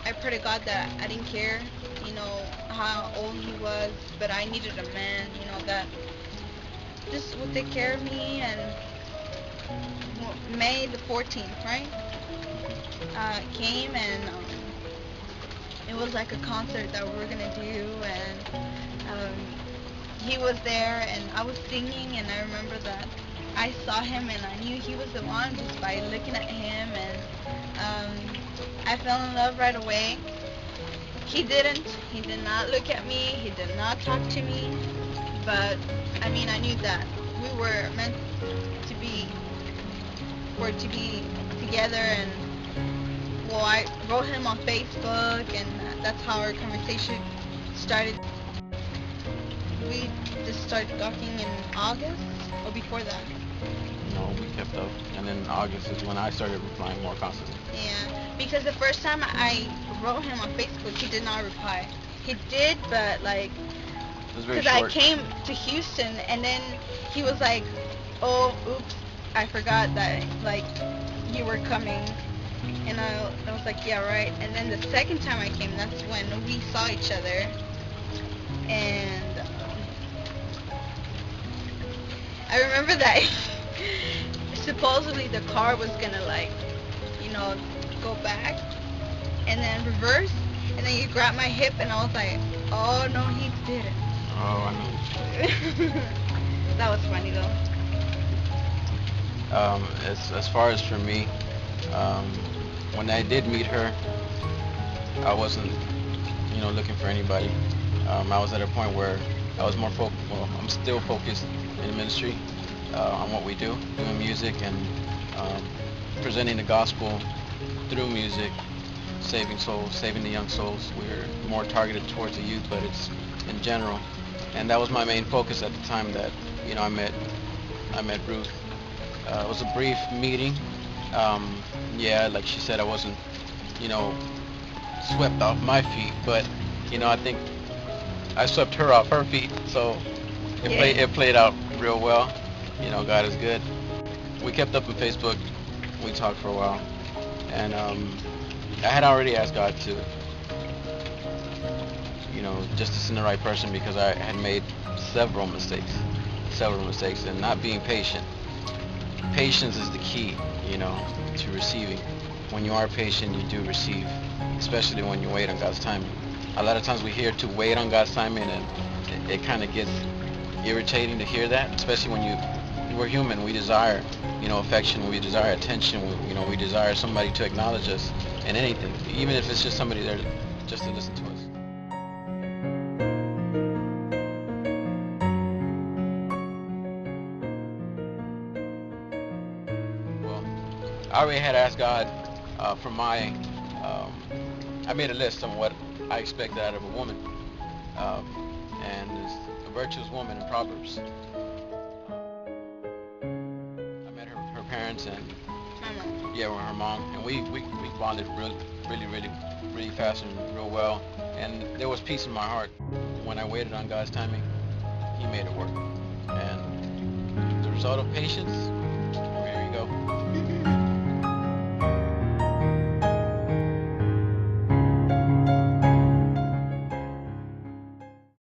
I pray to God that I didn't care, how old he was, but I needed a man, that just would take care of me. And May the 14th, right? Came, and it was like a concert that we were gonna do, and he was there, and I was singing, and I remember that I saw him, and I knew he was the one just by looking at him, and I fell in love right away. He didn't. He did not look at me. He did not talk to me. But I mean, I knew that we were meant to be, together. And well, I wrote him on Facebook, and that's how our conversation started. We just started talking in August, or before that. No, we kept up, and then August is when I started replying more constantly. Yeah, because the first time I wrote him on Facebook, he did not reply. He did, but like, It was very because I short. came to Houston, and then he was like, "Oh, oops, I forgot that like you were coming," and I was like, "Yeah, right." And then the second time I came, that's when we saw each other, and I remember that supposedly the car was gonna like, go back and then reverse, and then you grabbed my hip, and I was like, oh no, he didn't. Oh, I know. That was funny though. As far as for me, when I did meet her, I wasn't, looking for anybody. I was at a point where I was more I'm still focused in ministry, on what we do, doing music and presenting the gospel through music, saving souls, saving the young souls. We're more targeted towards the youth, but it's in general. And that was my main focus at the time that, I met Ruth. It was a brief meeting. Yeah, like she said, I wasn't, swept off my feet, but, I think I swept her off her feet, so it played out real well. God is good. We kept up on Facebook. We talked for a while, and I had already asked God to, just to send the right person, because I had made several mistakes, and not being patient. Patience is the key, to receiving. When you are patient, you do receive, especially when you wait on God's timing. A lot of times we hear to wait on God's timing, and it kind of gets irritating to hear that, especially when we're human. We desire, affection. We desire attention. We desire somebody to acknowledge us in anything, even if it's just somebody there just to listen to us. Well, I already had asked God for my. I made a list on what I expected out of a woman, and it's a virtuous woman in Proverbs. I met her parents, and yeah, with her mom, and we bonded really fast and real well, and there was peace in my heart. When I waited on God's timing, He made it work, and the result of patience